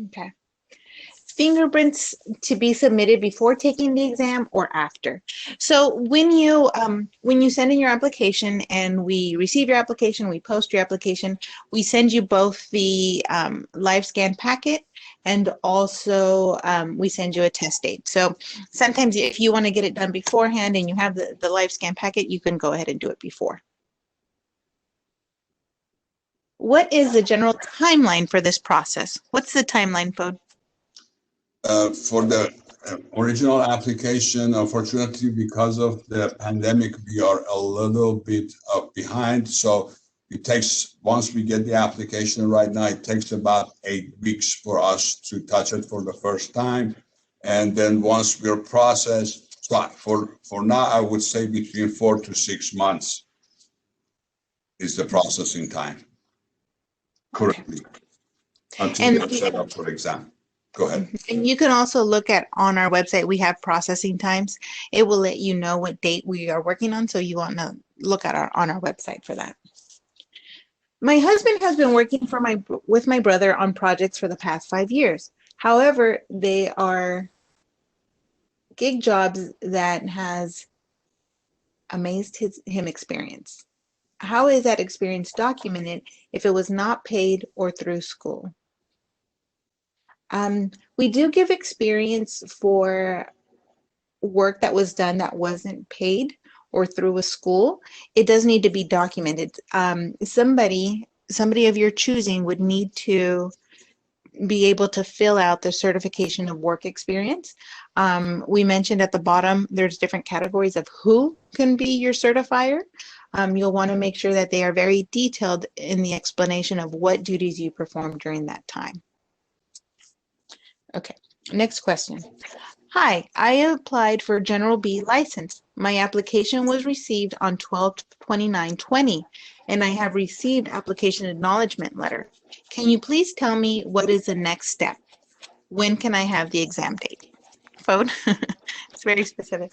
Okay. Fingerprints to be submitted before taking the exam or after. So when you send in your application and we receive your application, we post your application, we send you both the live scan packet and also we send you a test date. So sometimes if you want to get it done beforehand and you have the live scan packet, you can go ahead and do it before. What is the general timeline for this process? What's the timeline, Fode? For the original application, unfortunately, because of the pandemic, we are a little bit behind. So it takes, once we get the application right now, it takes about 8 weeks for us to touch it for the first time. And then once we're processed, so for now, I would say between 4 to 6 months is the processing time currently until we're set up for exam. Go ahead. And you can also look at on our website, we have processing times. It will let you know what date we are working on. So you want to look at on our website for that. My husband has been working with my brother on projects for the past 5 years. However, they are gig jobs that has amazed him experience. How is that experience documented if it was not paid or through school? We do give experience for work that was done that wasn't paid or through a school. It does need to be documented. Somebody of your choosing would need to be able to fill out the certification of work experience. We mentioned at the bottom, there's different categories of who can be your certifier. You'll want to make sure that they are very detailed in the explanation of what duties you performed during that time. Okay, next question. Hi, I applied for General B license. My application was received on 12/29/20, and I have received application acknowledgement letter. Can you please tell me what is the next step? When can I have the exam date? Phone. It's very specific.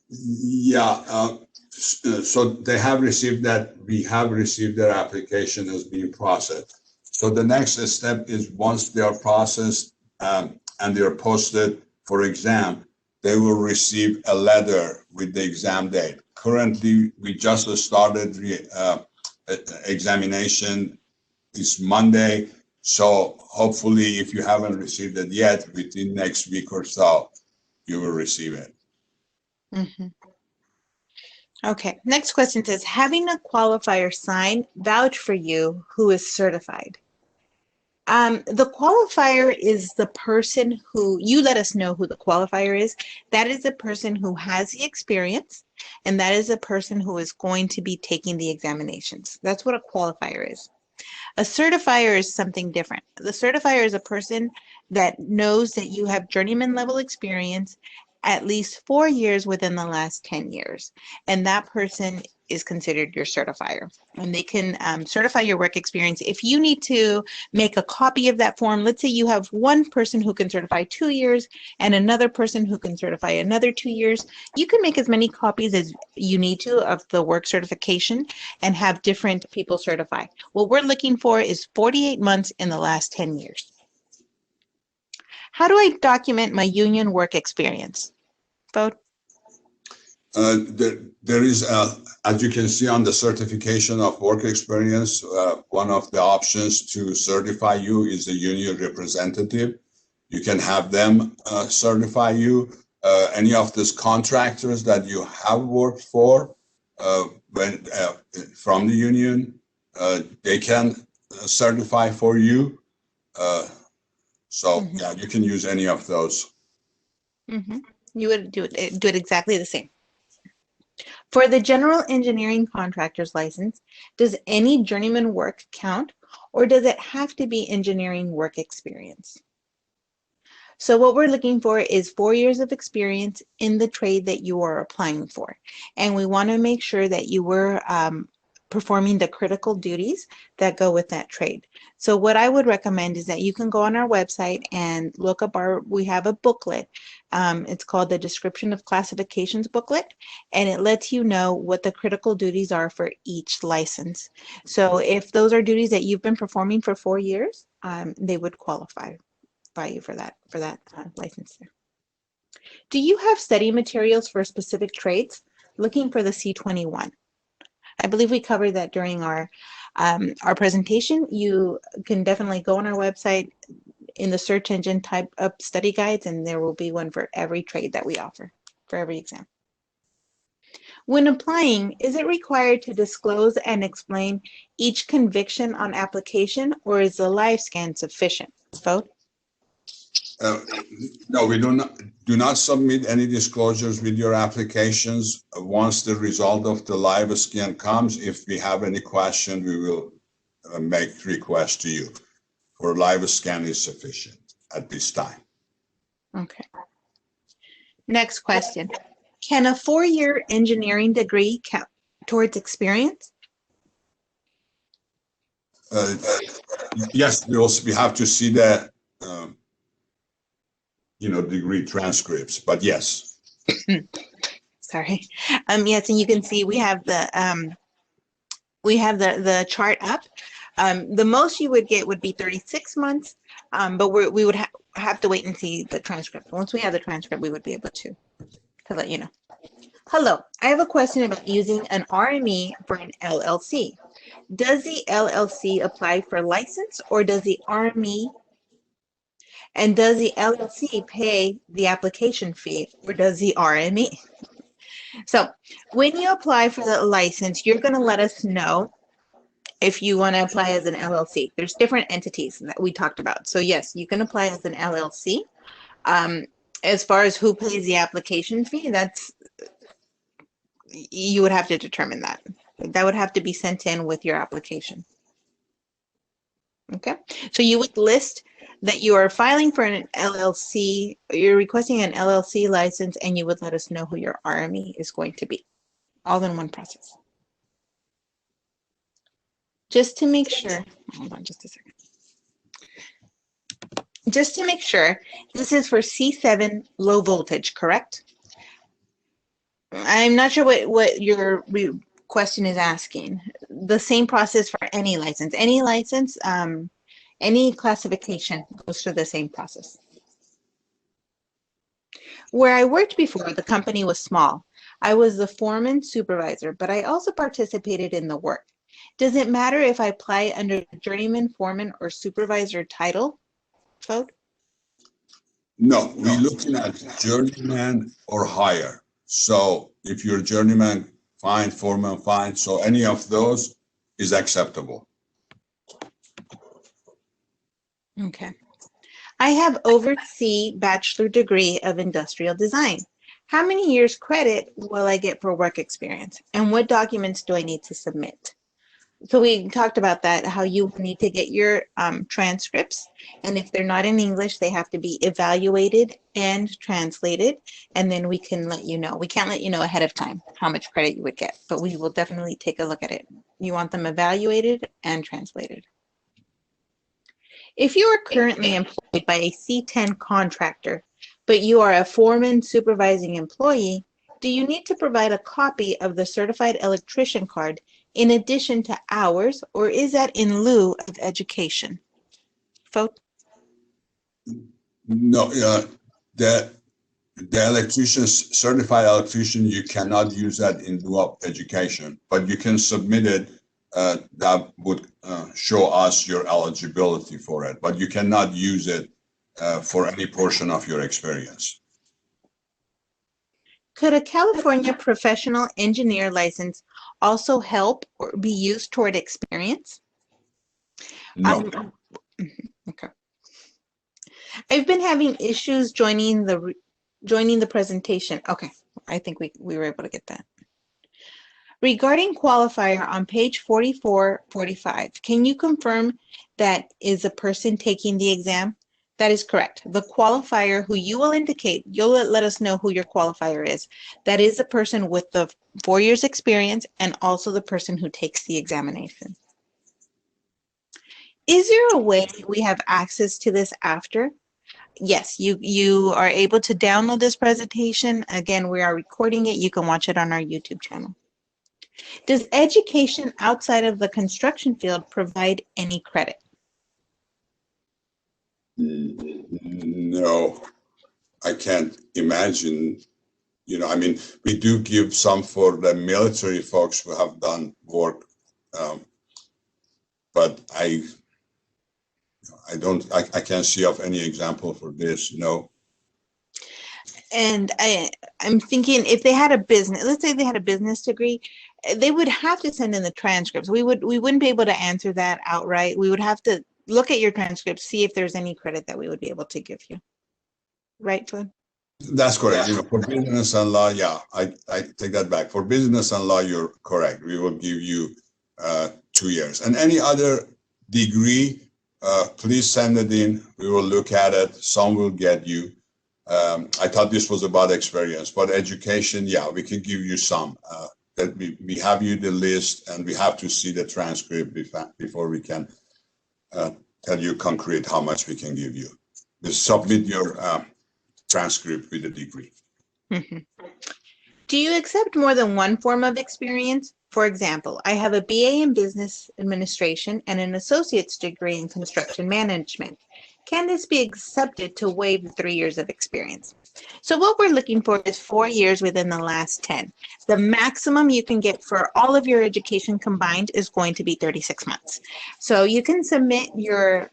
Yeah, so they have received that. We have received their application as being processed. So the next step is once they are processed and they're posted for exam, they will receive a letter with the exam date. Currently, we just started examination this Monday. So hopefully, if you haven't received it yet, within next week or so, you will receive it. Mm-hmm. Okay, next question says, having a qualifier sign vouch for you who is certified. The qualifier is the person who, you let us know who the qualifier is. That is the person who has the experience, and that is the person who is going to be taking the examinations. That's what a qualifier is. A certifier is something different. The certifier is a person that knows that you have journeyman level experience at least 4 years within the last 10 years. And that person is considered your certifier. And they can certify your work experience. If you need to make a copy of that form, let's say you have one person who can certify 2 years and another person who can certify another 2 years, you can make as many copies as you need to of the work certification and have different people certify. What we're looking for is 48 months in the last 10 years. How do I document my union work experience? Vote. There is, as you can see on the certification of work experience, one of the options to certify you is a union representative. You can have them certify you. Any of these contractors that you have worked for from the union, they can certify for you. So yeah, you can use any of those. You would do it exactly the same. For the general engineering contractor's license, does any journeyman work count, or does it have to be engineering work experience? So what we're looking for is 4 years of experience in the trade that you are applying for. And we want to make sure that you were performing the critical duties that go with that trade. So what I would recommend is that you can go on our website and look up we have a booklet. It's called the Description of Classifications booklet, and it lets you know what the critical duties are for each license. So if those are duties that you've been performing for 4 years, they would qualify you for that license there. Do you have study materials for specific trades? Looking for the C21. I believe we covered that during our presentation. You can definitely go on our website in the search engine, type up study guides, and there will be one for every trade that we offer, for every exam. When applying, is it required to disclose and explain each conviction on application, or is the live scan sufficient? Vote. No, we do not submit any disclosures with your applications. Once the result of the live scan comes, if we have any question, we will make request to you. For live scan is sufficient at this time. Okay. Next question. Can a 4-year engineering degree count towards experience? Yes, we have to see the degree transcripts, but yes. Sorry. Yes, and you can see we have the chart up. The most you would get would be 36 months, but we would have to wait and see the transcript. Once we have the transcript, we would be able to let you know. Hello, I have a question about using an RME for an LLC. Does the LLC apply for license, or does the RME? And does the LLC pay the application fee, or does the RME? So when you apply for the license, you're going to let us know if you want to apply as an LLC. There's different entities that we talked about. So yes, you can apply as an LLC. As far as who pays the application fee, you would have to determine that. That would have to be sent in with your application. Okay, so you would list that you are filing for an LLC, you're requesting an LLC license, and you would let us know who your RME is going to be, all in one process. Just to make sure, hold on just a second. Just to make sure, this is for C7 low voltage, correct? I'm not sure what your question is asking. The same process for any license. Any license, any classification goes through the same process. Where I worked before, the company was small. I was the foreman supervisor, but I also participated in the work. Does it matter if I apply under journeyman, foreman, or supervisor title? Vote? No, we're looking at journeyman or higher. So if you're journeyman, fine, foreman, fine. So any of those is acceptable. Okay. I have overseas bachelor degree of industrial design. How many years credit will I get for work experience? And what documents do I need to submit? So we talked about that, how you need to get your transcripts. And if they're not in English, they have to be evaluated and translated. And then we can let you know. We can't let you know ahead of time how much credit you would get, but we will definitely take a look at it. You want them evaluated and translated. If you are currently employed by a C10 contractor, but you are a foreman supervising employee, do you need to provide a copy of the certified electrician card in addition to hours, or is that in lieu of education? Vote. No, the certified electrician, you cannot use that in lieu of education, but you can submit it. That would show us your eligibility for it, but you cannot use it for any portion of your experience. Could a California professional engineer license also help or be used toward experience? No. Okay. I've been having issues joining the presentation. Okay, I think we were able to get that. Regarding qualifier on page 44, 45, can you confirm that is a person taking the exam? That is correct. The qualifier who you will indicate, you'll let us know who your qualifier is. That is the person with the 4 years experience, and also the person who takes the examination. Is there a way we have access to this after? Yes, you are able to download this presentation. Again, we are recording it. You can watch it on our YouTube channel. Does education outside of the construction field provide any credit? No, I can't imagine. I mean, we do give some for the military folks who have done work, but I can't see of any example for this. No. And I'm thinking if they had a business, let's say they had a business degree, they would have to send in the transcripts. We wouldn't be able to answer that outright. We would have to look at your transcripts, see if there's any credit that we would be able to give you. Right, Floyd? That's correct. For business and law, yeah, I take that back. For business and law, you're correct. We will give you 2 years. And any other degree, please send it in. We will look at it. Some will get you. I thought this was about experience, but education, yeah, we can give you some. That we have you the list, and we have to see the transcript before we can tell you concrete how much we can give you. Just submit your transcript with a degree. Mm-hmm. Do you accept more than one form of experience? For example, I have a BA in Business Administration and an associate's degree in Construction Management. Can this be accepted to waive the 3 years of experience? So what we're looking for is 4 years within the last 10. The maximum you can get for all of your education combined is going to be 36 months. So you can submit your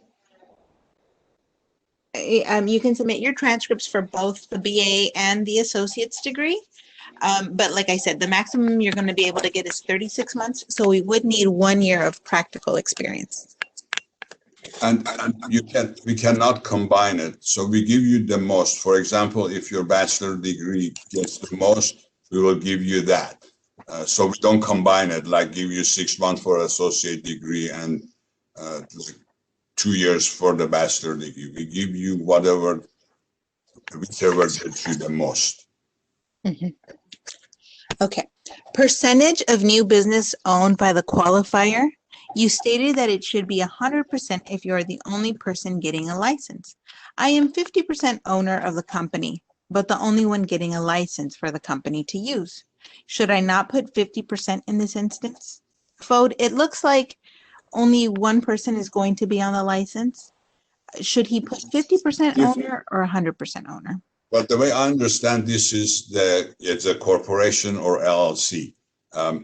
transcripts for both the BA and the associate's degree. But like I said, the maximum you're going to be able to get is 36 months. So we would need 1 year of practical experience. And we cannot combine it. So we give you the most. For example, if your bachelor degree gets the most, we will give you that. So we don't combine it, like give you 6 months for associate degree and 2 years for the bachelor degree. We give you whichever gets you the most. Mm-hmm. Okay. Percentage of new business owned by the qualifier. You stated that it should be 100% if you're the only person getting a license. I am 50% owner of the company, but the only one getting a license for the company to use. Should I not put 50% in this instance? Fode, it looks like only one person is going to be on the license. Should he put 50% owner or 100% owner? But the way I understand this is it's a corporation or LLC.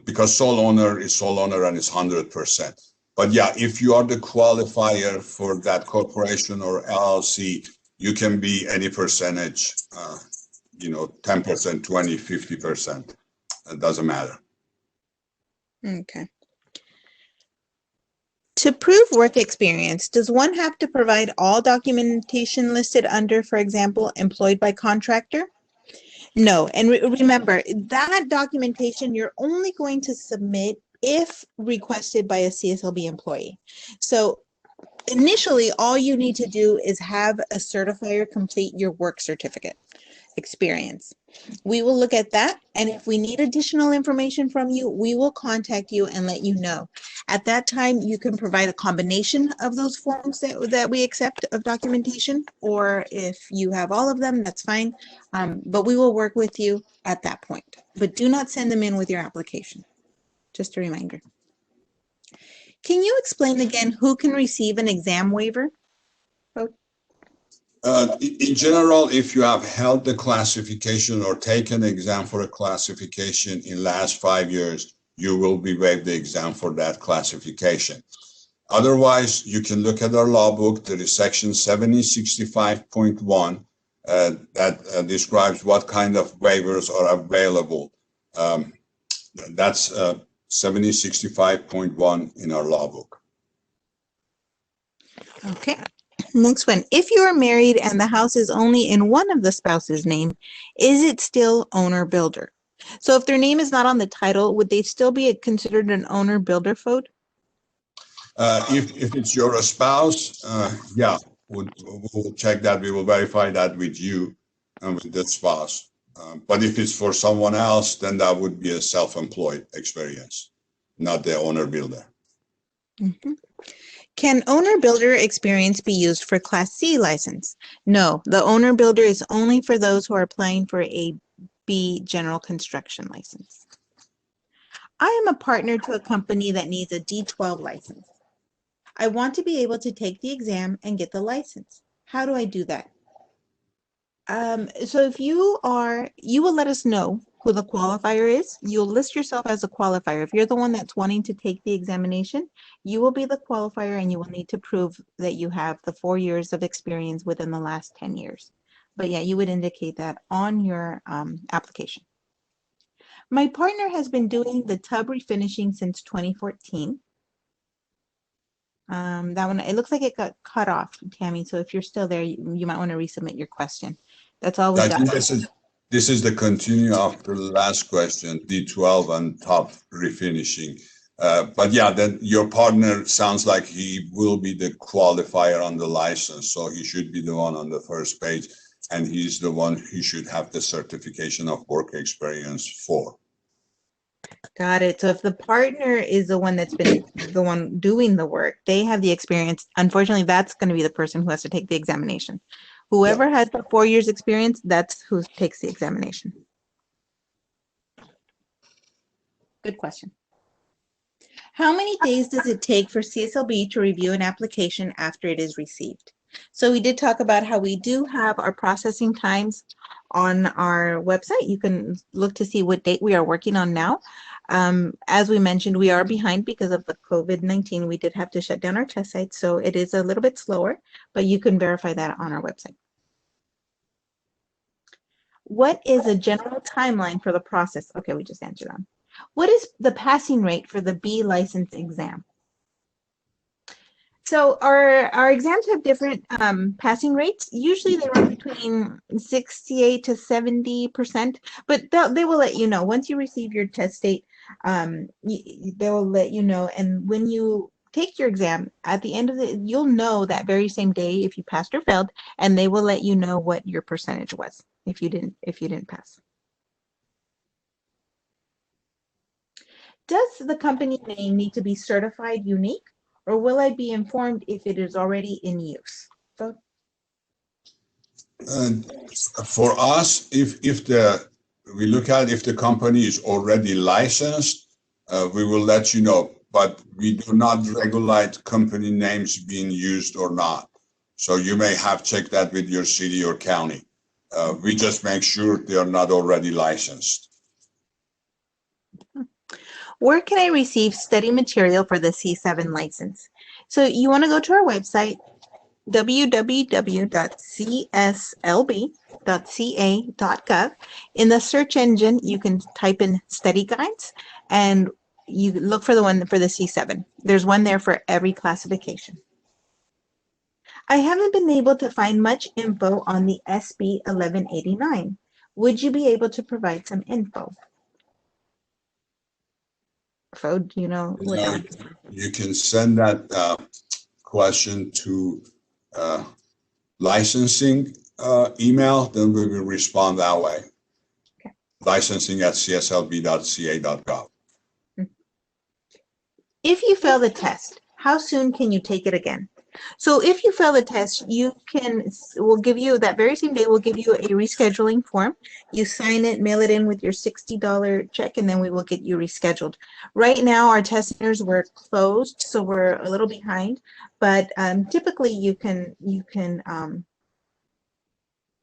Because sole owner is sole owner and it's 100%. But yeah, if you are the qualifier for that corporation or LLC, you can be any percentage, 10%, 20, 50%. It doesn't matter. Okay. To prove work experience, does one have to provide all documentation listed under, for example, employed by contractor? No, and remember, that documentation you're only going to submit if requested by a CSLB employee. So initially, all you need to do is have a certifier complete your work certificate experience. We will look at that, and if we need additional information from you, we will contact you and let you know. At that time, you can provide a combination of those forms that we accept of documentation, or if you have all of them, that's fine. But we will work with you at that point. But do not send them in with your application. Just a reminder. Can you explain again who can receive an exam waiver? In general, if you have held the classification or taken an exam for a classification in last 5 years, you will be waived the exam for that classification. Otherwise, you can look at our law book. There is section 7065.1 that describes what kind of waivers are available. That's 7065.1 in our law book. Okay. Next one. If you are married and the house is only in one of the spouse's name, is it still owner builder? So if their name is not on the title, would they still be considered an owner builder, Fode? If it's your spouse, yeah, we'll check that. We will verify that with you and with the spouse. But if it's for someone else, then that would be a self-employed experience, not the owner builder. Mhm. Can owner builder experience be used for Class C license? No, the owner builder is only for those who are applying for a B general construction license. I am a partner to a company that needs a D12 license. I want to be able to take the exam and get the license. How do I do that? So if you will let us know who the qualifier is. You'll list yourself as a qualifier. If you're the one that's wanting to take the examination, you will be the qualifier and you will need to prove that you have the 4 years of experience within the last 10 years. But yeah, you would indicate that on your application. My partner has been doing the tub refinishing since 2014. That one, it looks like it got cut off, Tammy. So if you're still there, you might want to resubmit your question. That's all we I got. think this is the continue of the last question, D12 and top refinishing. But yeah, then your partner sounds like he will be the qualifier on the license. So he should be the one on the first page, and he's the one who should have the certification of work experience for. Got it. So if the partner is the one that's been the one doing the work, they have the experience. Unfortunately, that's going to be the person who has to take the examination. Whoever has the 4 years experience, that's who takes the examination. Good question. How many days does it take for CSLB to review an application after it is received? So we did talk about how we do have our processing times on our website. You can look to see what date we are working on now. As we mentioned, we are behind because of the COVID-19. We did have to shut down our test site, so it is a little bit slower, but you can verify that on our website. What is a general timeline for the process? Okay, we just answered that. What is the passing rate for the B license exam? So our exams have different passing rates. Usually they run between 68 to 70%, but they will let you know once you receive your test date. They will let you know, and when you take your exam at the end of it, you'll know that very same day if you passed or failed, and they will let you know what your percentage was if you didn't pass. Does the company name need to be certified unique, or will I be informed if it is already in use? So, For us, if we look at if the company is already licensed, we will let you know, but we do not regulate company names being used or not. So you may have checked that with your city or county. We just make sure they are not already licensed. where can I receive study material for the C7 license? So you want to go to our website, www.cslb.ca.gov. In the search engine, you can type in study guides and you look for the one for the C7. There's one there for every classification. I haven't been able to find much info on the SB 1189. Would you be able to provide some info? So, do you know what that is? You can send that question to licensing email, then we will respond that way. Okay. Licensing@cslb.ca.gov. If you fail the test, how soon can you take it again? So if you fail the test, we'll give you that very same day, we'll give you a rescheduling form. You sign it, mail it in with your $60 check, and then we will get you rescheduled. Right now, our test centers were closed, so we're a little behind, but typically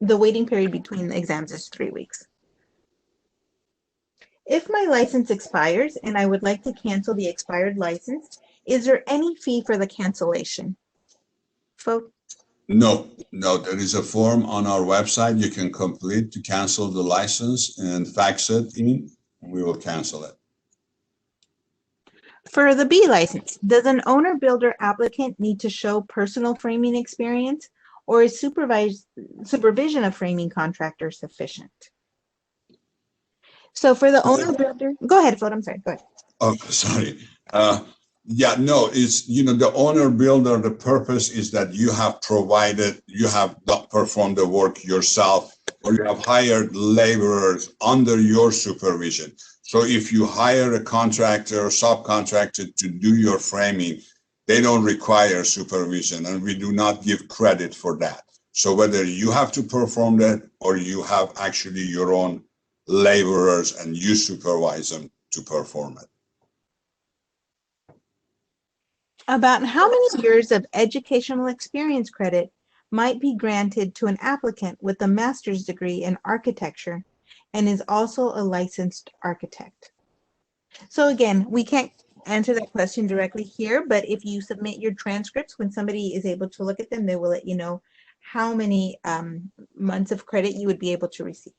the waiting period between the exams is 3 weeks. If my license expires and I would like to cancel the expired license, is there any fee for the cancellation? No, there is a form on our website you can complete to cancel the license and fax it in, and we will cancel it. For the B license, does an owner builder applicant need to show personal framing experience, or is supervision of framing contractor sufficient? So for the owner builder, go ahead, Floyd, I'm sorry, go ahead. Oh, sorry. Yeah, no, it's, the owner builder, the purpose is that you have performed the work yourself or you have hired laborers under your supervision. So if you hire a contractor or subcontractor to do your framing, they don't require supervision, and we do not give credit for that. So whether you have to perform that or you have actually your own laborers and you supervise them to perform it. About how many years of educational experience credit might be granted to an applicant with a master's degree in architecture and is also a licensed architect? So again, we can't answer that question directly here, but if you submit your transcripts, when somebody is able to look at them, they will let you know how many months of credit you would be able to receive.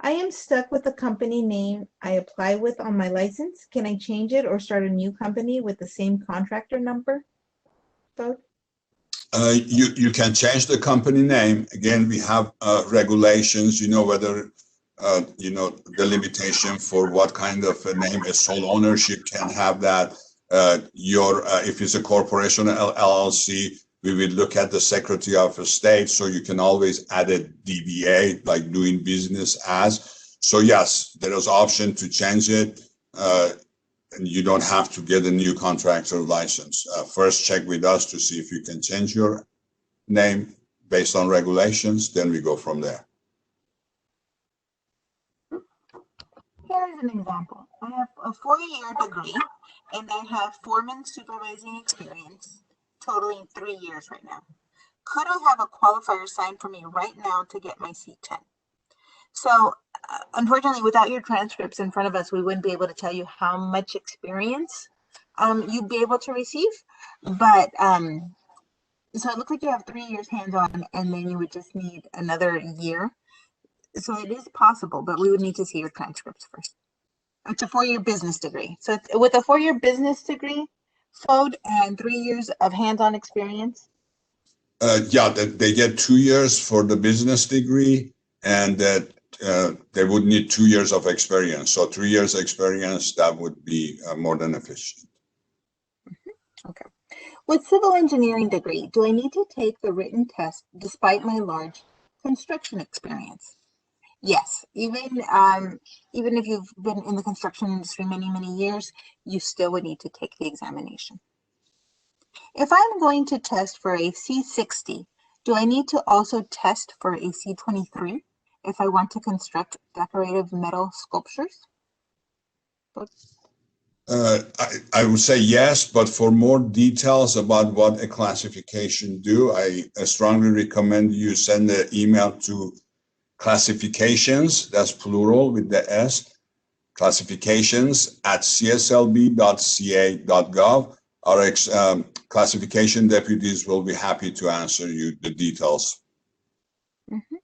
I am stuck with the company name I apply with on my license. Can I change it or start a new company with the same contractor number? Vote. You can change the company name. Again, we have regulations, whether, the limitation for what kind of a name a sole ownership can have that. If it's a corporation LLC, we will look at the Secretary of State, so you can always add a DBA, like doing business as. So yes, there is option to change it, and you don't have to get a new contractor license. First, check with us to see if you can change your name based on regulations, then we go from there. Here's an example. I have a 4-year degree and I have foreman supervising experience totaling 3 years right now. Could I have a qualifier signed for me right now to get my C10? So unfortunately, without your transcripts in front of us, we wouldn't be able to tell you how much experience you'd be able to receive. But so it looks like you have 3 years hands-on and then you would just need another year. So it is possible, but we would need to see your transcripts first. It's a 4-year business degree. So it's, with a 4-year business degree, FOD, and 3 years of hands-on experience. Yeah, they get 2 years for the business degree, and that they would need 2 years of experience. So 3 years experience, that would be more than efficient. Okay. With civil engineering degree, do I need to take the written test despite my large construction experience? Yes, even if you've been in the construction industry many years, you still would need to take the examination. If I'm going to test for a C60, do I need to also test for a C23 if I want to construct decorative metal sculptures? I would say yes, but for more details about what a classification do, I strongly recommend you send an email to classifications, that's plural with the S, classifications at cslb.ca.gov. Our classification deputies will be happy to answer you the details. Mm-hmm.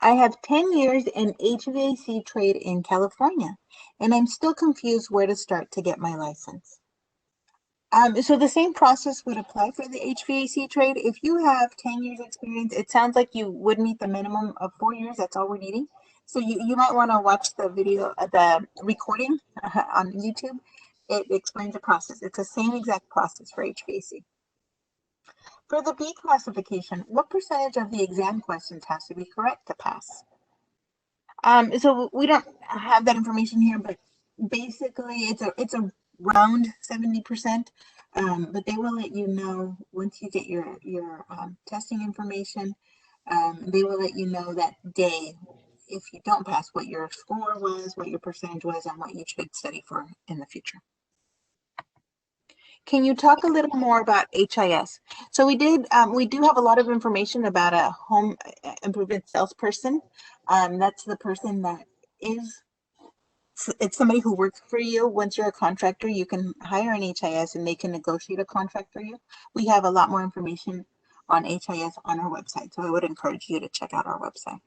I have 10 years in HVAC trade in California, and I'm still confused where to start to get my license. So the same process would apply for the HVAC trade. If you have 10 years experience, it sounds like you would meet the minimum of 4 years. That's all we're needing. So you might want to watch the video, the recording on YouTube. It explains the process. It's the same exact process for HVAC. For the B classification, what percentage of the exam questions has to be correct to pass? So we don't have that information here, but basically it's a around 70%, but they will let you know once you get your testing information. They will let you know that day if you don't pass what your score was, what your percentage was, and what you should study for in the future. Can you talk a little more about HIS? So we do have a lot of information about a home improvement salesperson. That's the person that it's somebody who works for you. Once you're a contractor, you can hire an HIS and they can negotiate a contract for you. We have a lot more information on HIS on our website, so I would encourage you to check out our website.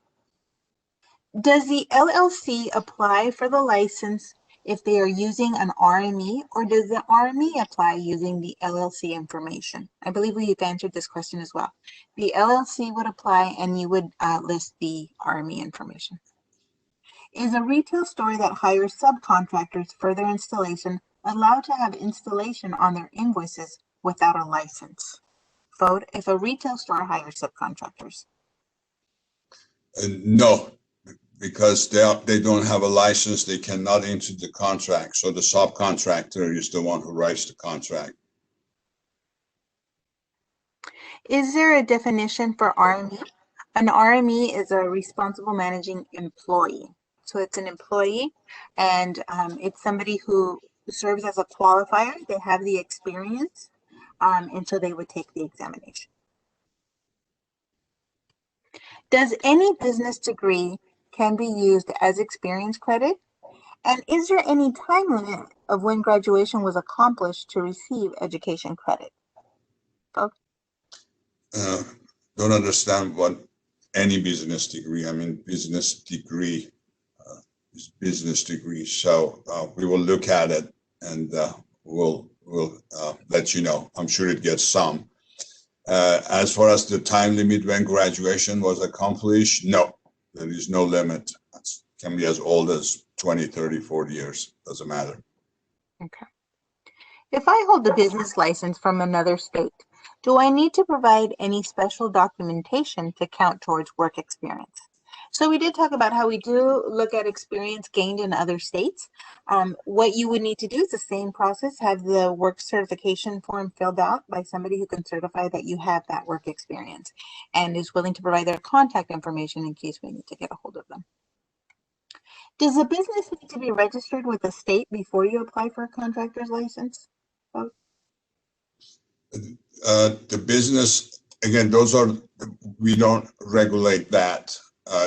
Does the LLC apply for the license if they are using an RME, or does the RME apply using the LLC information? I believe we've answered this question as well. The LLC would apply and you would list the RME information. Is a retail store that hires subcontractors for their installation allowed to have installation on their invoices without a license? Vote if a retail store hires subcontractors. No, because they don't have a license, they cannot enter the contract. So the subcontractor is the one who writes the contract. Is there a definition for RME? An RME is a responsible managing employee. So it's an employee, and it's somebody who serves as a qualifier. They have the experience, and so they would take the examination. Does any business degree can be used as experience credit? And is there any time limit of when graduation was accomplished to receive education credit? Folks? Don't understand what any business degree. I mean, business degree is business degree. So we will look at it and we'll let you know. I'm sure it gets some. As far as the time limit when graduation was accomplished, no, there is no limit. It can be as old as 20, 30, 40 years. Doesn't matter. Okay. If I hold a business license from another state, do I need to provide any special documentation to count towards work experience? So we did talk about how we do look at experience gained in other states. What you would need to do is the same process, have the work certification form filled out by somebody who can certify that you have that work experience and is willing to provide their contact information in case we need to get a hold of them. Does a business need to be registered with the state before you apply for a contractor's license? The business, again, we don't regulate that.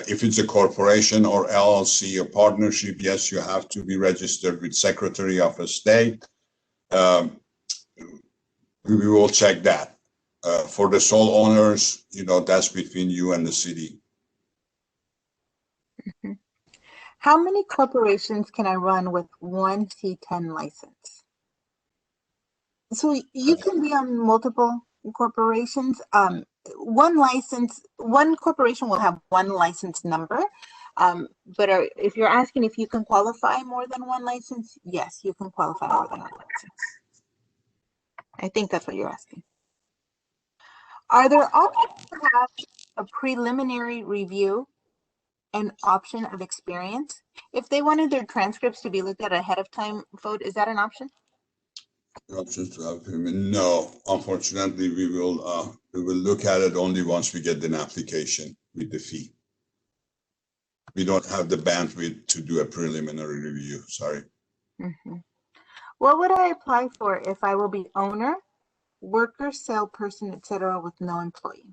If it's a corporation or LLC, a partnership, yes, you have to be registered with Secretary of State. We will check that. For the sole owners, that's between you and the city. Mm-hmm. How many corporations can I run with one C10 license? So you can be on multiple corporations. One corporation will have one license number. But if you're asking if you can qualify more than one license, yes, you can qualify more than one license. I think that's what you're asking. Are there options to have a preliminary review and option of experience? If they wanted their transcripts to be looked at ahead of time, vote, is that an option? Options to have him? No, unfortunately, we will look at it only once we get an application with the fee. We don't have the bandwidth to do a preliminary review. Sorry. Mm-hmm. What would I apply for if I will be owner, worker, salesperson, etc., with no employee?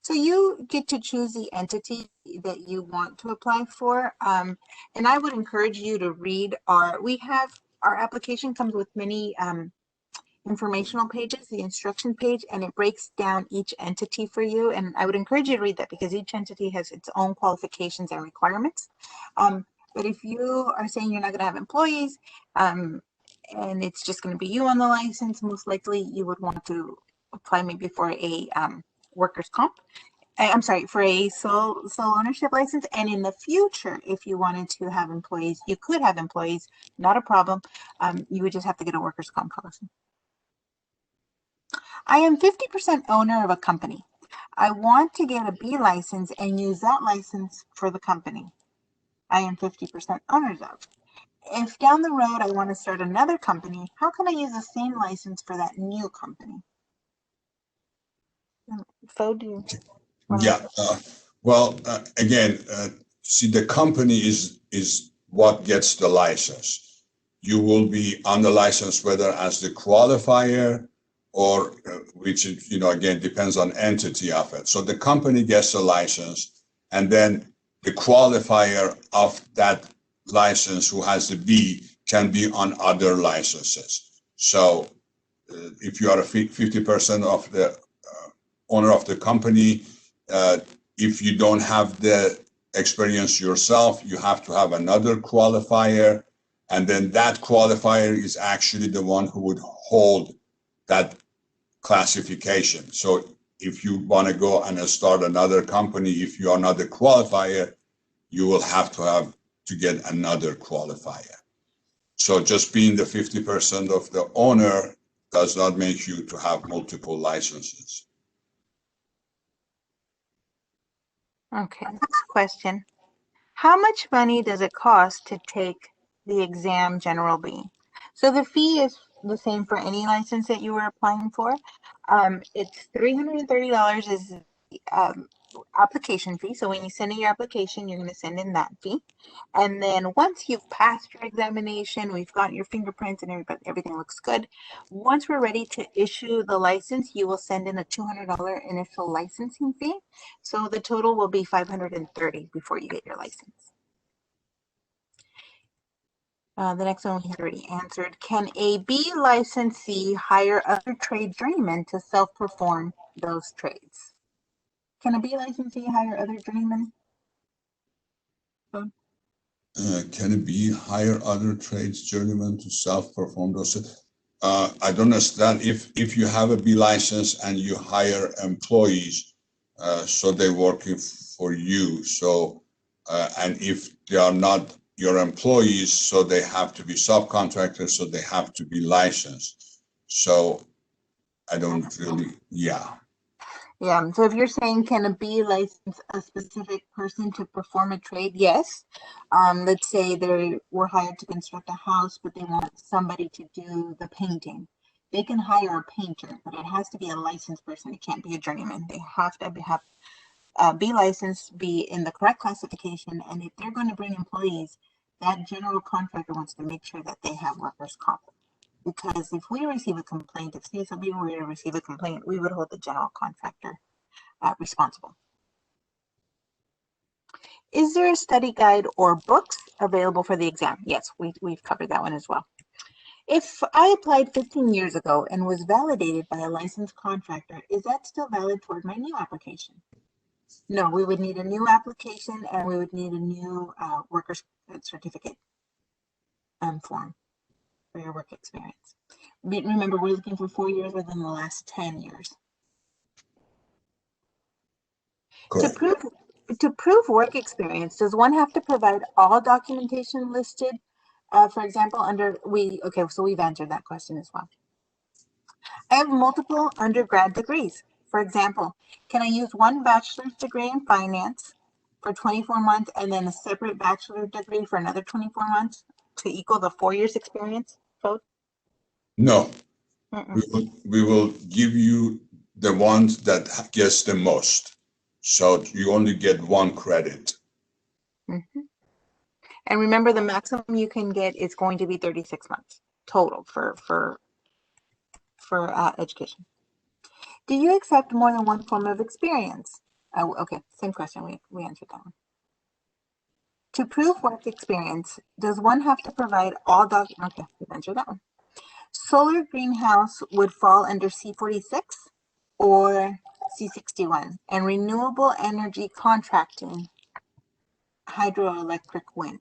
So you get to choose the entity that you want to apply for, and I would encourage you to read our application comes with many informational pages, the instruction page, and it breaks down each entity for you. And I would encourage you to read that because each entity has its own qualifications and requirements. But if you are saying you're not going to have employees and it's just going to be you on the license, most likely you would want to apply maybe for a workers' comp. I'm sorry, for a sole ownership license. And in the future, if you wanted to have employees, you could have employees, not a problem. You would just have to get a workers' comp policy. I am 50% owner of a company. I want to get a B license and use that license for the company I am 50% owners of. If down the road I want to start another company, how can I use the same license for that new company? Fo, do you? Yeah. Again, see, the company is what gets the license. You will be on the license whether as the qualifier or which, again, depends on entity of it. So the company gets the license, and then the qualifier of that license who has the B can be on other licenses. So if you are a 50% of the owner of the company, if you don't have the experience yourself, you have to have another qualifier, and then that qualifier is actually the one who would hold that classification. So if you want to go and start another company, if you are not the qualifier, you will have to get another qualifier. So just being the 50% of the owner does not make you to have multiple licenses. Okay, next question. How much money does it cost to take the exam General B? So the fee is the same for any license that you were applying for. It's $330 is the application fee. So when you send in your application, you're going to send in that fee. And then once you've passed your examination, we've got your fingerprints and everything looks good. Once we're ready to issue the license, you will send in a $200 initial licensing fee. So the total will be $530 before you get your license. The next one we had already answered. Can a B licensee hire other trade journeymen to self-perform those trades? Can a B licensee hire other journeymen? Can it be hire other trades journeymen to self-perform those? I don't understand if you have a B license and you hire employees, so they're working for you. So, and if they are not your employees, so they have to be subcontractors, so they have to be licensed. So I don't really, yeah. Yeah, so if you're saying can a B license a specific person to perform a trade? Yes. Let's say they were hired to construct a house, but they want somebody to do the painting. They can hire a painter, but it has to be a licensed person. It can't be a journeyman. They have to have be licensed, be in the correct classification, and if they're going to bring employees, that general contractor wants to make sure that they have workers' comp. Because if we receive a complaint, if CSLB were to receive a complaint, we would hold the general contractor responsible. Is there a study guide or books available for the exam? Yes, we've covered that one as well. If I applied 15 years ago and was validated by a licensed contractor, is that still valid toward my new application? No, we would need a new application and we would need a new workers certificate form for your work experience. Remember, we're looking for 4 years within the last 10 years. Correct. To prove work experience, does one have to provide all documentation listed? For example, so we've answered that question as well. I have multiple undergrad degrees. For example, can I use one bachelor's degree in finance for 24 months and then a separate bachelor's degree for another 24 months to equal the 4 years experience? No, we will give you the ones that gets the most. So you only get one credit. Mm-hmm. And remember, the maximum you can get is going to be 36 months total for education. Do you accept more than one form of experience? Oh, okay, same question. We answered that one. To prove work experience, does one have to provide all documents? Okay, we've answered that one. Solar greenhouse would fall under C46 or C61, and renewable energy contracting, hydroelectric wind.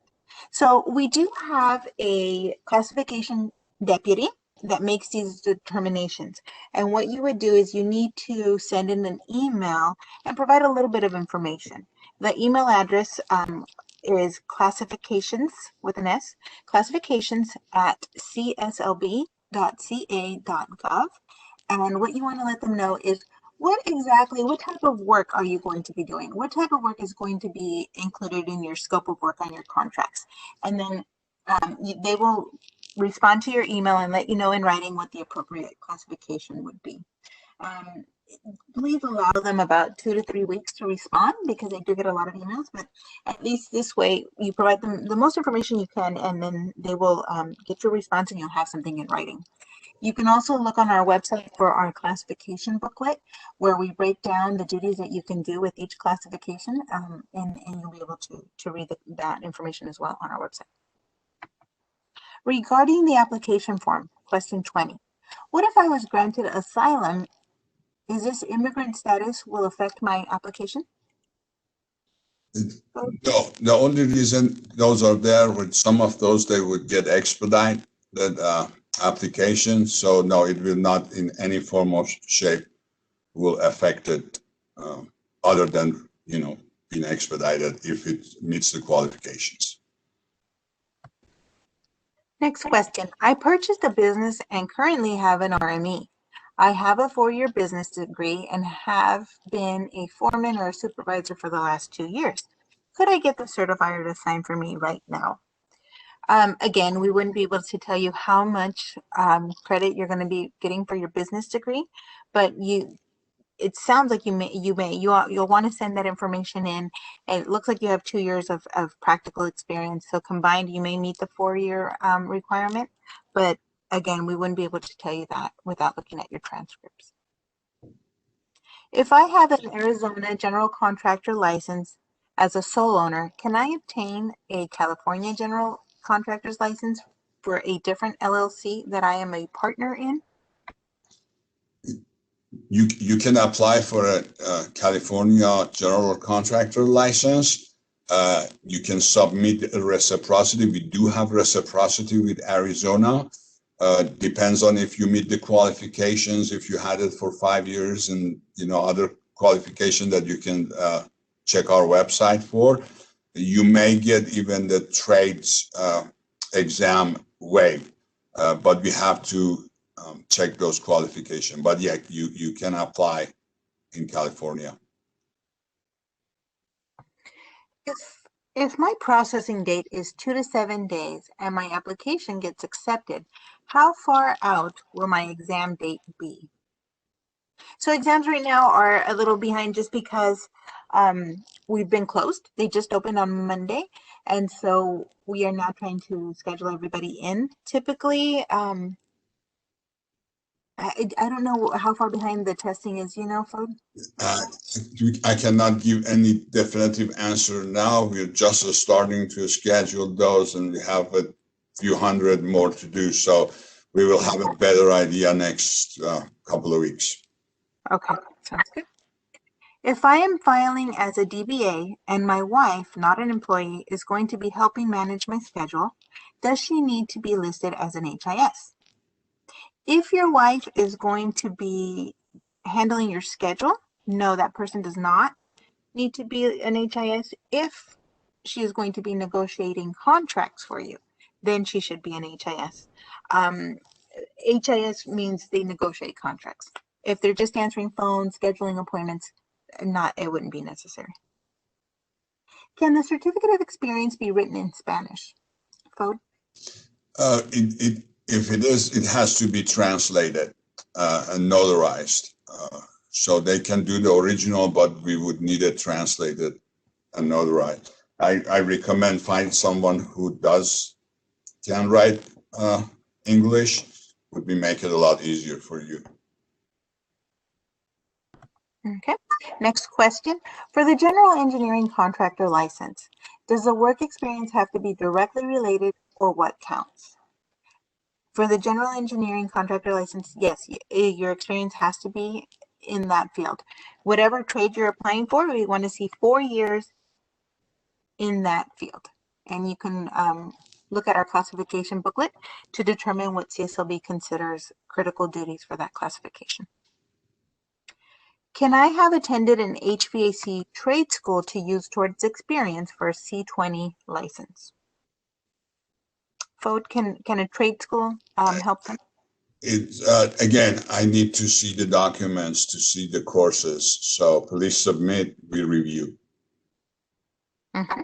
So we do have a classification deputy that makes these determinations. And what you would do is you need to send in an email and provide a little bit of information. The email address is classifications with an S, classifications at cslb.ca.gov. And what you want to let them know is what type of work are you going to be doing? What type of work is going to be included in your scope of work on your contracts? And then they will respond to your email and let you know in writing what the appropriate classification would be. Please allow them about 2 to 3 weeks to respond because they do get a lot of emails, but at least this way you provide them the most information you can and then they will get your response and you'll have something in writing. You can also look on our website for our classification booklet where we break down the duties that you can do with each classification and you'll be able to read that information as well on our website. Regarding the application form, question 20. What if I was granted asylum? Is this immigrant status will affect my application? No, the only reason those are there with some of those, they would get expedite that application. So no, it will not in any form or shape will affect it other than, being expedited if it meets the qualifications. Next question. I purchased a business and currently have an RME. I have a 4-year business degree and have been a foreman or a supervisor for the last 2 years. Could I get the certifier to sign for me right now? Again, we wouldn't be able to tell you how much credit you're going to be getting for your business degree, but it sounds like you'll want to send that information in. And it looks like you have 2 years of practical experience. So combined, you may meet the 4-year requirement. But again, we wouldn't be able to tell you that without looking at your transcripts. If I have an Arizona general contractor license as a sole owner, can I obtain a California general contractor's license for a different LLC that I am a partner in? You can apply for a California general contractor license. You can submit a reciprocity. We do have reciprocity with Arizona. Depends on if you meet the qualifications, if you had it for 5 years, and other qualification that you can check our website for. You may get even the trades exam waived, but we have to check those qualifications. But yeah, you can apply in California. If my processing date is 2 to 7 days and my application gets accepted, how far out will my exam date be? So exams right now are a little behind just because we've been closed. They just opened on Monday. And so we are now trying to schedule everybody in. Typically, I don't know how far behind the testing is, Fode? I cannot give any definitive answer now. We're just starting to schedule those, and we have a few hundred more to do. So we will have a better idea next couple of weeks. Okay, sounds good. If I am filing as a DBA and my wife, not an employee, is going to be helping manage my schedule, does she need to be listed as an HIS? If your wife is going to be handling your schedule, no, that person does not need to be an HIS. If she is going to be negotiating contracts for you, then she should be an HIS. HIS means they negotiate contracts. If they're just answering phones, scheduling appointments, it wouldn't be necessary. Can the certificate of experience be written in Spanish? Fode? If it is, it has to be translated and notarized. So they can do the original, but we would need it translated and notarized. I recommend find someone who can write English. Would make it a lot easier for you. Okay, next question. For the general engineering contractor license, does the work experience have to be directly related, or what counts? For the general engineering contractor license, yes, your experience has to be in that field. Whatever trade you're applying for, we want to see 4 years in that field. And you can look at our classification booklet to determine what CSLB considers critical duties for that classification. Can I have attended an HVAC trade school to use towards experience for a C20 license? Fode, can a trade school help them? Again, I need to see the documents to see the courses. So please submit, we review. Mm-hmm.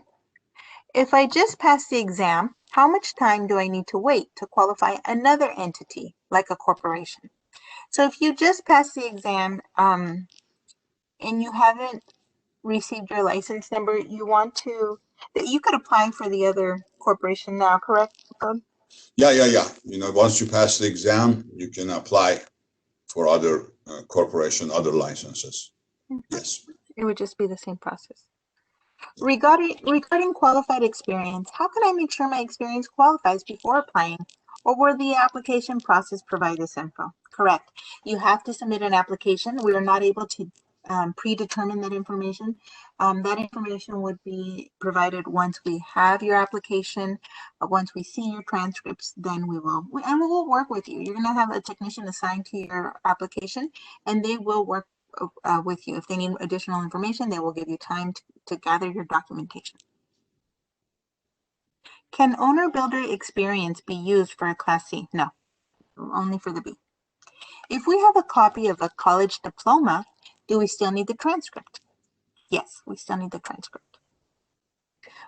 If I just pass the exam, how much time do I need to wait to qualify another entity, like a corporation? So if you just pass the exam and you haven't received your license number, you could apply for the other corporation now, correct? Yeah. Once you pass the exam, you can apply for other corporation, other licenses. Yes. It would just be the same process. Regarding qualified experience, how can I make sure my experience qualifies before applying, or will the application process provide this info? Correct. You have to submit an application. We are not able to predetermine that information. That information would be provided once we have your application. Once we see your transcripts, then we will work with you. You're going to have a technician assigned to your application, and they will work with you. If they need additional information, they will give you time to gather your documentation. Can owner builder experience be used for a Class C? No, only for the B. If we have a copy of a college diploma, do we still need the transcript? Yes, we still need the transcript.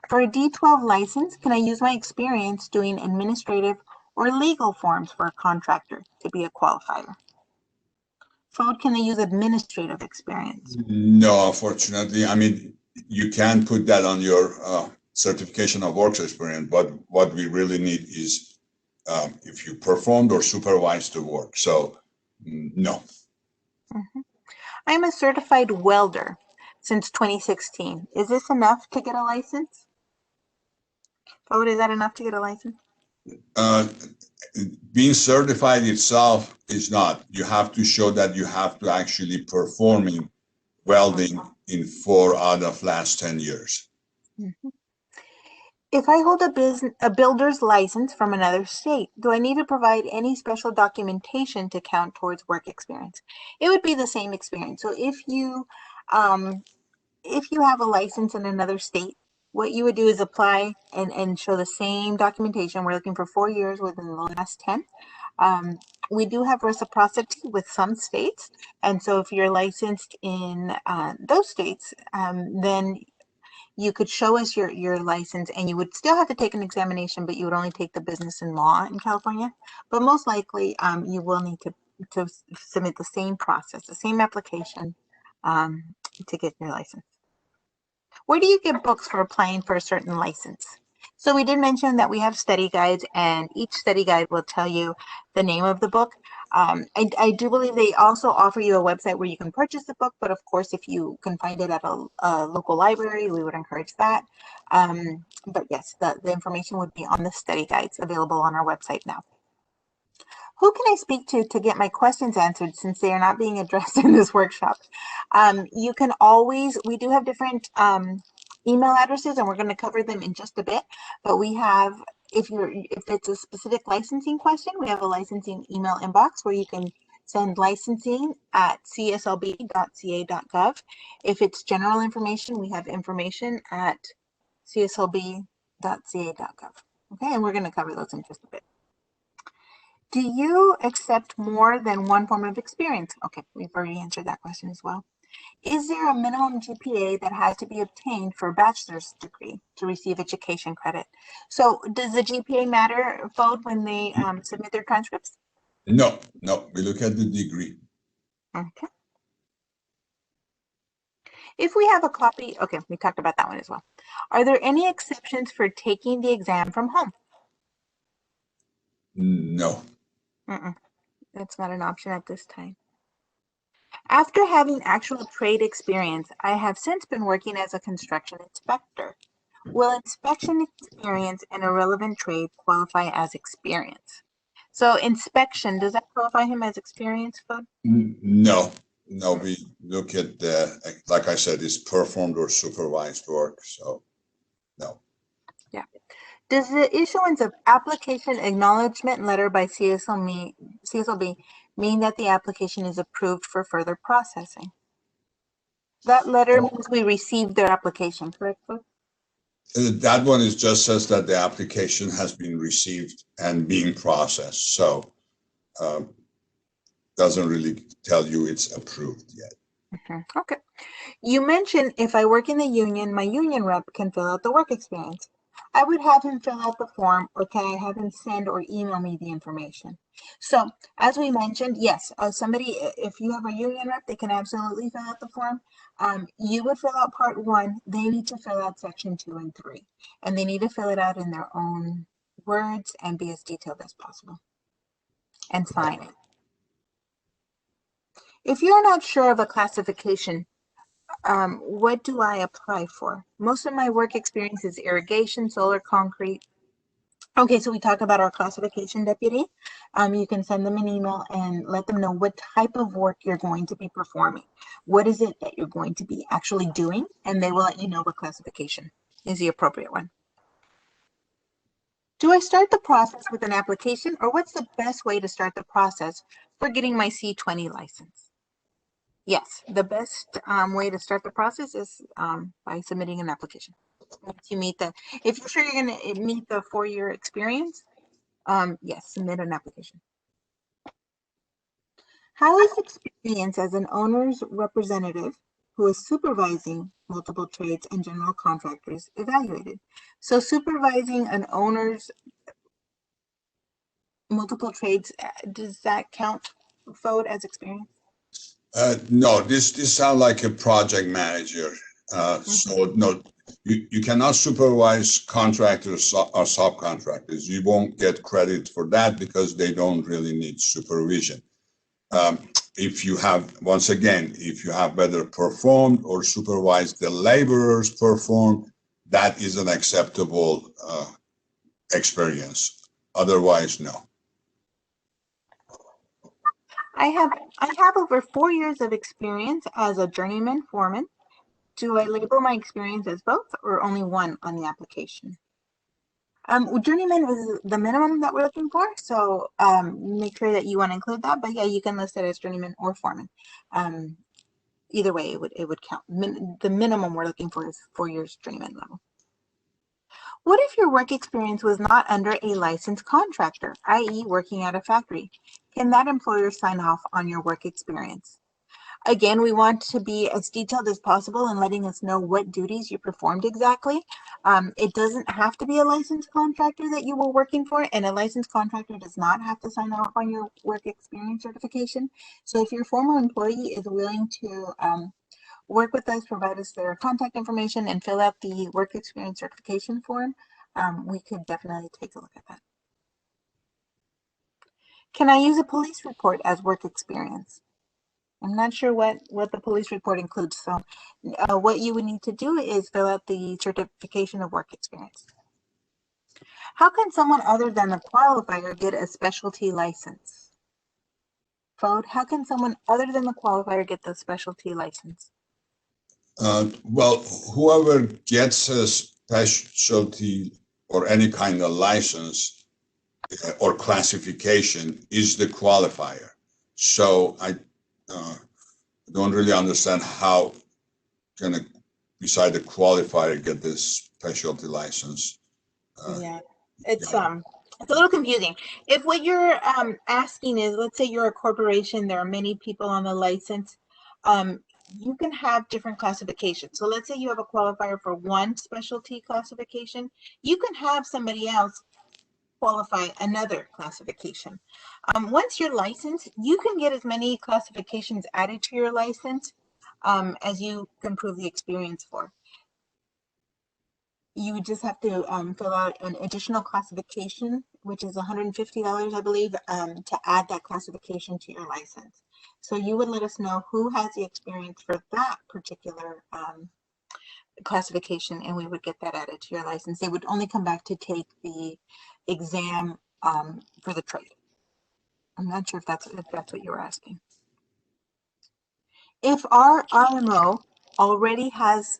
For a D12 license, can I use my experience doing administrative or legal forms for a contractor to be a qualifier? Food, can they use administrative experience? No, unfortunately. I mean, you can put that on your certification of works experience, but what we really need is if you performed or supervised the work. So, no. Mhm. I'm a certified welder since 2016. Is this enough to get a license? Food, is that enough to get a license? Uh, Being certified itself is not. You have to show that you have to actually performing welding in 4 out of last 10 years. Mhm. If I hold a builder's license from another state, do I need to provide any special documentation to count towards work experience? It would be the same experience. So um, if you have a license in another state, what you would do is apply and show the same documentation. We're looking for 4 years within the last 10. Um, we do have reciprocity with some states. And so if you're licensed in those states, then you could show us your license and you would still have to take an examination, but you would only take the business and law in California. But most likely you will need to submit the same process, the same application um, to get your license. Where do you get books for applying for a certain license? So we did mention that we have study guides, and each study guide will tell you the name of the book. I do believe they also offer you a website where you can purchase the book, but of course, if you can find it at a local library, we would encourage that. But yes, the information would be on the study guides available on our website now. Who can I speak to get my questions answered since they are not being addressed in this workshop? You can always, we do have different email addresses and we're going to cover them in just a bit, but we have, if it's a specific licensing question, we have a licensing email inbox where you can send licensing at cslb.ca.gov. If it's general information, we have information at cslb.ca.gov. Okay, and we're going to cover those in just a bit. Do you accept more than one form of experience? Okay, we've already answered that question as well. Is there a minimum GPA that has to be obtained for a bachelor's degree to receive education credit? So does the GPA matter, Fode, when they submit their transcripts? No, no, we look at the degree. Okay. If we have a copy, okay, we talked about that one as well. Are there any exceptions for taking the exam from home? No. That's not an option at this time. After having actual trade experience, I have since been working as a construction inspector. Will inspection experience in a relevant trade qualify as experience? So inspection, does that qualify him as experience, Fud? No, no, we look at the, like I said, it's performed or supervised work, so no. Yeah. Does the issuance of application acknowledgement letter by CSLB mean that the application is approved for further processing? That letter means we received their application, correct, Fud? That one is just says that the application has been received and being processed, so doesn't really tell you it's approved yet. Okay. You mentioned if I work in the union, my union rep can fill out the work experience. I would have him fill out the form, or can I have him send or email me the information? So, as we mentioned, yes, if you have a union rep, they can absolutely fill out the form. You would fill out part 1. They need to fill out section 2 and 3, and they need to fill it out in their own words and be as detailed as possible, and sign it. If you're not sure of a classification, what do I apply for? Most of my work experience is irrigation, solar, concrete. Okay, so we talk about our classification deputy. You can send them an email and let them know what type of work you're going to be performing. What is it that you're going to be actually doing? And they will let you know what classification is the appropriate one. Do I start the process with an application, or what's the best way to start the process for getting my C20 license? Yes, the best way to start the process is by submitting an application. Once you meet if you're sure you're going to meet the 4-year experience, yes, submit an application. How is experience as an owner's representative who is supervising multiple trades and general contractors evaluated? So supervising an owner's multiple trades, does that count forward as experience? No, this sounds like a project manager. So no, you cannot supervise contractors or subcontractors. You won't get credit for that because they don't really need supervision. If you have, once again, if you have better performed or supervised the laborers perform, that is an acceptable experience. Otherwise, no. I have over 4 years of experience as a journeyman foreman. Do I label my experience as both or only one on the application? Journeyman is the minimum that we're looking for, so make sure that you want to include that. But yeah, you can list it as journeyman or foreman. Either way, it would count. The minimum we're looking for is 4 years journeyman level. What if your work experience was not under a licensed contractor, i.e. working at a factory? Can that employer sign off on your work experience? Again, we want to be as detailed as possible in letting us know what duties you performed exactly. It doesn't have to be a licensed contractor that you were working for, and a licensed contractor does not have to sign off on your work experience certification. So if your former employee is willing to work with us, provide us their contact information, and fill out the work experience certification form, we could definitely take a look at that. Can I use a police report as work experience? I'm not sure what the police report includes. So what you would need to do is fill out the certification of work experience. How can someone other than the qualifier get a specialty license? How can someone other than the qualifier get the specialty license? Well, whoever gets a specialty or any kind of license or classification is the qualifier. So I don't really understand how can a, beside the qualifier, get this specialty license. Yeah, it's a little confusing. If what you're asking is, let's say you're a corporation, there are many people on the license, you can have different classifications. So let's say you have a qualifier for one specialty classification, you can have somebody else qualify another classification. Once you're licensed, you can get as many classifications added to your license as you can prove the experience for. You would just have to fill out an additional classification, which is $150, I believe, to add that classification to your license. So you would let us know who has the experience for that particular classification, and we would get that added to your license. They would only come back to take the exam for the trade. I'm not sure if that's what you were asking. If our RMO already has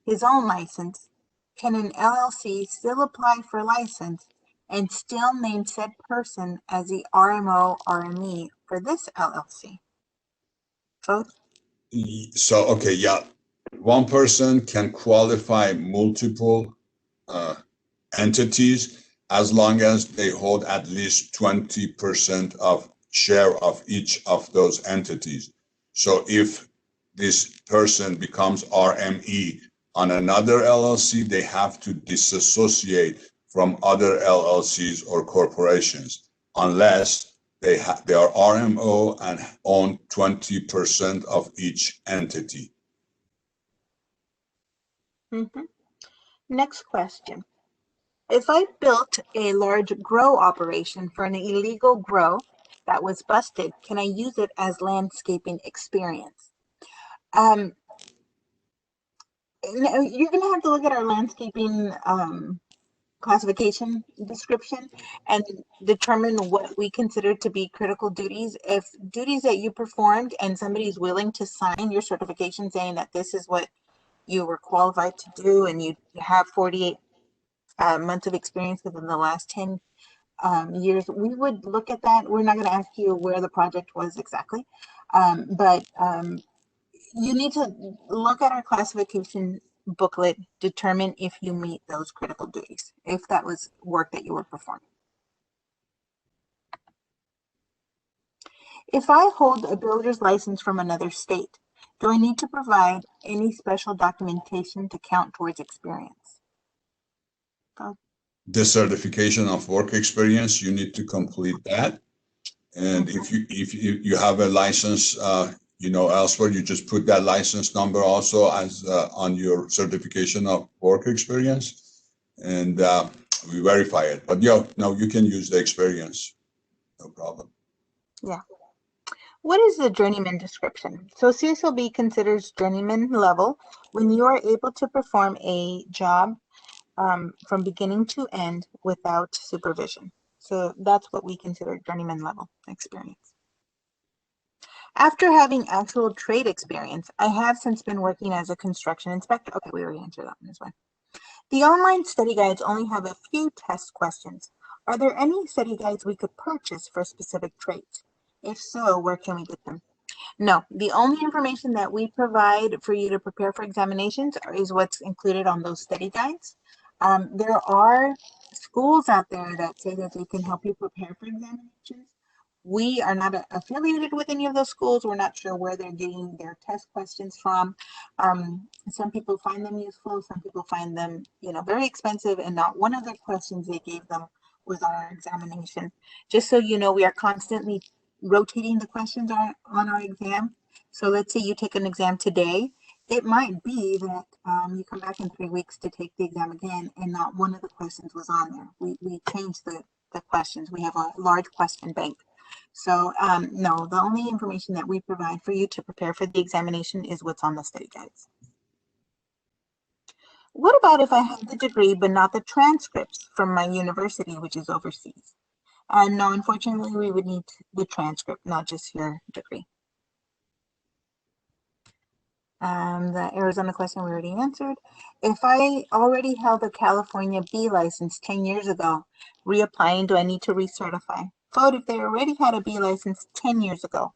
his own license, can an LLC still apply for license and still name said person as the RMO RME for this LLC? Both? So, okay, yeah. One person can qualify multiple entities as long as they hold at least 20% of share of each of those entities. So if this person becomes RME on another LLC, they have to disassociate from other LLCs or corporations unless they are RMO and own 20% of each entity. Next question. If I built a large grow operation for an illegal grow that was busted, can I use it as landscaping experience? You're going to have to look at our landscaping classification description and determine what we consider to be critical duties. If duties that you performed and somebody's willing to sign your certification saying that this is what you were qualified to do and you have 48 months of experience within the last 10 years, we would look at that. We're not going to ask you where the project was exactly, but you need to look at our classification booklet, determine if you meet those critical duties, if that was work that you were performing. If I hold a builder's license from another state, do I need to provide any special documentation to count towards experience? The certification of work experience, you need to complete that. And if you have a license, elsewhere, you just put that license number also as on your certification of work experience, and we verify it. But no, you can use the experience, no problem. Yeah. What is the journeyman description? So CSLB considers journeyman level when you are able to perform a job from beginning to end without supervision. So that's what we consider journeyman level experience. After having actual trade experience, I have since been working as a construction inspector. Okay, we already answered that one as well. The online study guides only have a few test questions. Are there any study guides we could purchase for specific trades? If so, where can we get them? No, the only information that we provide for you to prepare for examinations is what's included on those study guides. There are schools out there that say that they can help you prepare for examinations. We are not affiliated with any of those schools. We're not sure where they're getting their test questions from. Some people find them useful. Some people find them, very expensive, and not one of the questions they gave them was on our examination. Just so you know, we are constantly rotating the questions on our exam. So let's say you take an exam today. It might be that you come back in 3 weeks to take the exam again, and not one of the questions was on there. We changed the questions. We have a large question bank. So no, the only information that we provide for you to prepare for the examination is what's on the study guides. What about if I have the degree but not the transcripts from my university, which is overseas? No, unfortunately, we would need the transcript, not just your degree. The Arizona question we already answered. If I already held a California B license 10 years ago, reapplying, do I need to recertify? Vote if they already had a B license 10 years ago.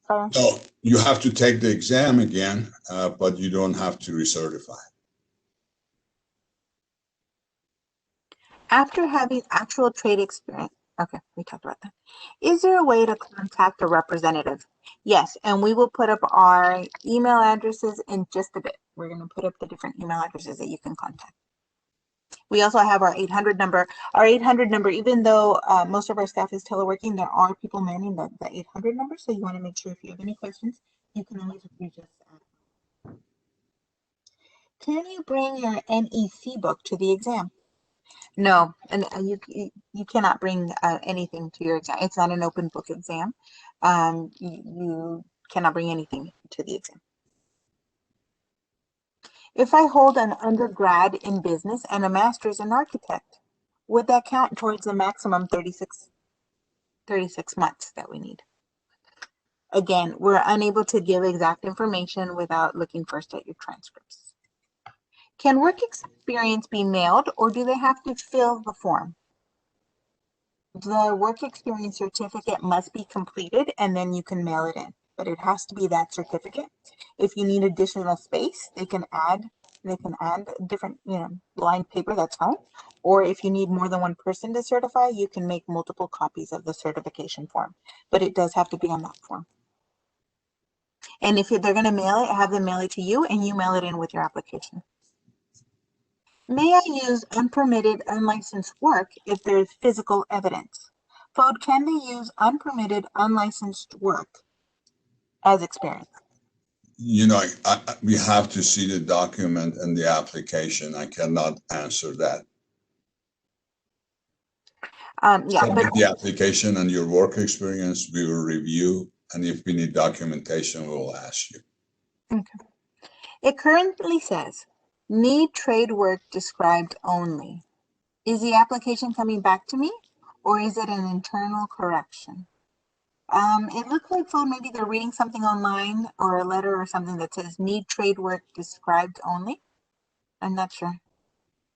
No, you have to take the exam again, but you don't have to recertify. After having actual trade experience, okay, we talked about that. Is there a way to contact a representative? Yes, and we will put up our email addresses in just a bit. We're going to put up the different email addresses that you can contact. We also have our 800 number. Our 800 number, even though most of our staff is teleworking, there are people manning the 800 number. So you want to make sure if you have any questions, you can always reach us. Can you bring your NEC book to the exam? No, and you cannot bring anything to your exam. It's not an open book exam. You cannot bring anything to the exam. If I hold an undergrad in business and a master's in architect, would that count towards the maximum 36 months that we need? Again, we're unable to give exact information without looking first at your transcripts. Can work experience be mailed, or do they have to fill the form? The work experience certificate must be completed and then you can mail it in, but it has to be that certificate. If you need additional space, they can add different, lined paper, that's fine. Or if you need more than one person to certify, you can make multiple copies of the certification form, but it does have to be on that form. And if they're going to mail it, have them mail it to you and you mail it in with your application. May I use unpermitted, unlicensed work if there is physical evidence? Code, can they use unpermitted, unlicensed work as experience? We have to see the document and the application. I cannot answer that. Yeah, but the application and your work experience, we will review, and if we need documentation, we will ask you. Okay. It currently says, need trade work described only. Is the application coming back to me, or is it an internal correction? It looks like maybe they're reading something online or a letter or something that says need trade work described only. I'm not sure.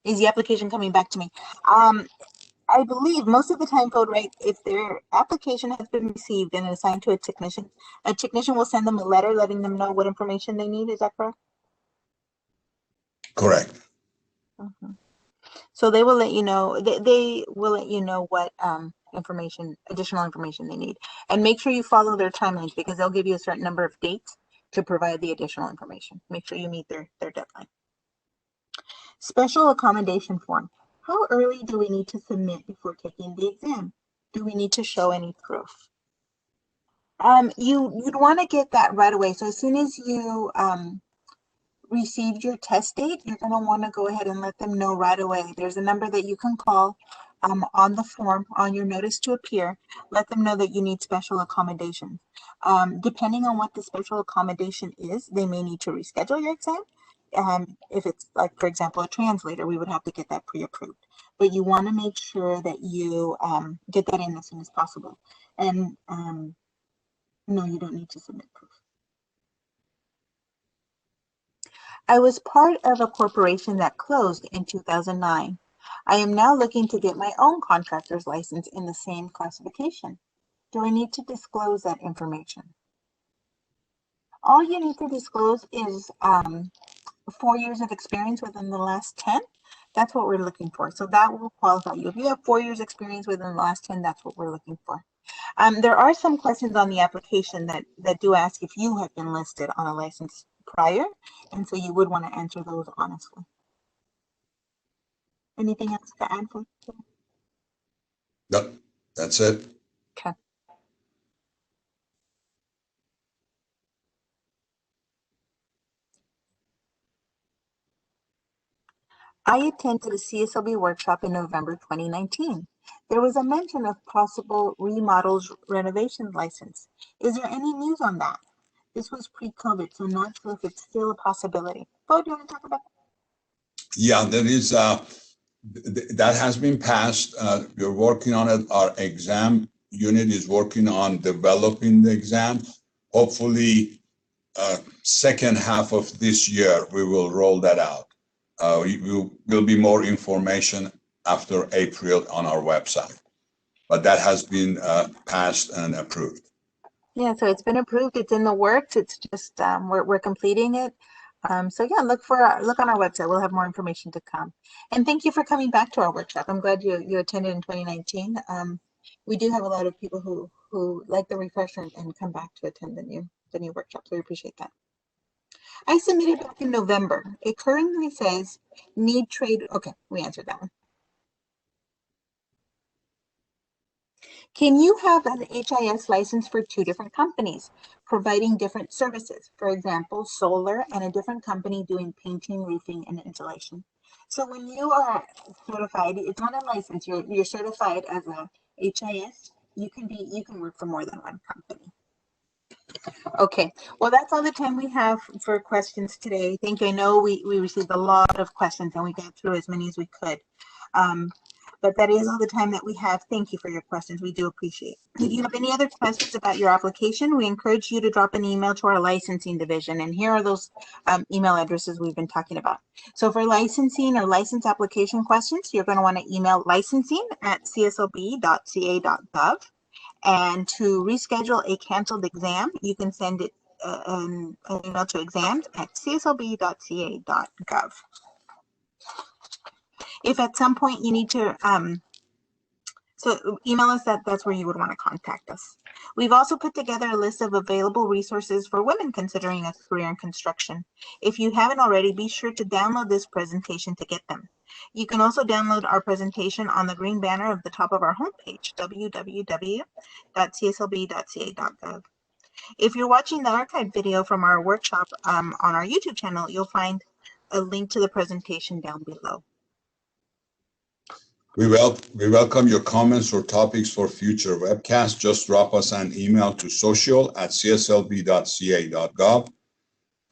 Is the application coming back to me? I believe most of the time, Code, right, if their application has been received and assigned to a technician will send them a letter letting them know what information they need. Is that correct? Correct. So they will let you know, they will let you know what information, additional information they need. And make sure you follow their timelines because they'll give you a certain number of dates to provide the additional information. Make sure you meet their deadline. Special accommodation form. How early do we need to submit before taking the exam? Do we need to show any proof? You'd want to get that right away. So as soon as you received your test date, you're going to want to go ahead and let them know right away. There's a number that you can call on the form, on your notice to appear. Let them know that you need special accommodation. Depending on what the special accommodation is, they may need to reschedule your exam. If it's like, for example, a translator, we would have to get that pre-approved. But you want to make sure that you get that in as soon as possible. And no, you don't need to submit proof. I was part of a corporation that closed in 2009. I am now looking to get my own contractor's license in the same classification. Do I need to disclose that information? All you need to disclose is 4 years of experience within the last 10. That's what we're looking for. So that will qualify you. If you have 4 years experience within the last 10, that's what we're looking for. There are some questions on the application that do ask if you have been listed on a license prior, and so you would want to answer those honestly. Anything else to add for? No, that's it. Okay. I attended a CSLB workshop in November 2019. There was a mention of possible remodels renovation license. Is there any news on that? This was pre-COVID, so not sure if it's still a possibility. Bo, do you want to talk about that? Yeah, there is, that has been passed. We're working on it. Our exam unit is working on developing the exam. Hopefully, second half of this year, we will roll that out. Will be more information after April on our website, but that has been passed and approved. Yeah, so it's been approved. It's in the works. It's just we're completing it. So yeah, look on our website. We'll have more information to come. And thank you for coming back to our workshop. I'm glad you attended in 2019. We do have a lot of people who like the refresher and come back to attend the new workshop. So we appreciate that. I submitted back in November. It currently says need trade. Okay, we answered that one. Can you have an HIS license for 2 different companies providing different services? For example, solar and a different company doing painting, roofing, and insulation. So when you are certified, it's not a license. You're certified as a HIS. You can work for more than one company. Okay, well, that's all the time we have for questions today. Thank you. I know we received a lot of questions and we got through as many as we could. But that is all the time that we have. Thank you for your questions. We do appreciate it. If you have any other questions about your application, we encourage you to drop an email to our licensing division. And here are those email addresses we've been talking about. So for licensing or license application questions, you're going to want to email licensing@cslb.ca.gov. And to reschedule a canceled exam, you can send it an email to exams@cslb.ca.gov. If at some point you need to, so email us, that's where you would want to contact us. We've also put together a list of available resources for women considering a career in construction. If you haven't already, be sure to download this presentation to get them. You can also download our presentation on the green banner at the top of our homepage, www.cslb.ca.gov. If you're watching the archive video from our workshop on our YouTube channel, you'll find a link to the presentation down below. We welcome your comments or topics for future webcasts. Just drop us an email to social@cslb.ca.gov.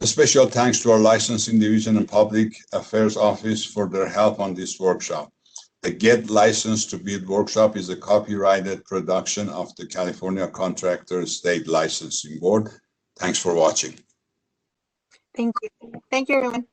A special thanks to our Licensing Division and Public Affairs Office for their help on this workshop. The Get Licensed to Build workshop is a copyrighted production of the California Contractors State Licensing Board. Thanks for watching. Thank you. Thank you, everyone.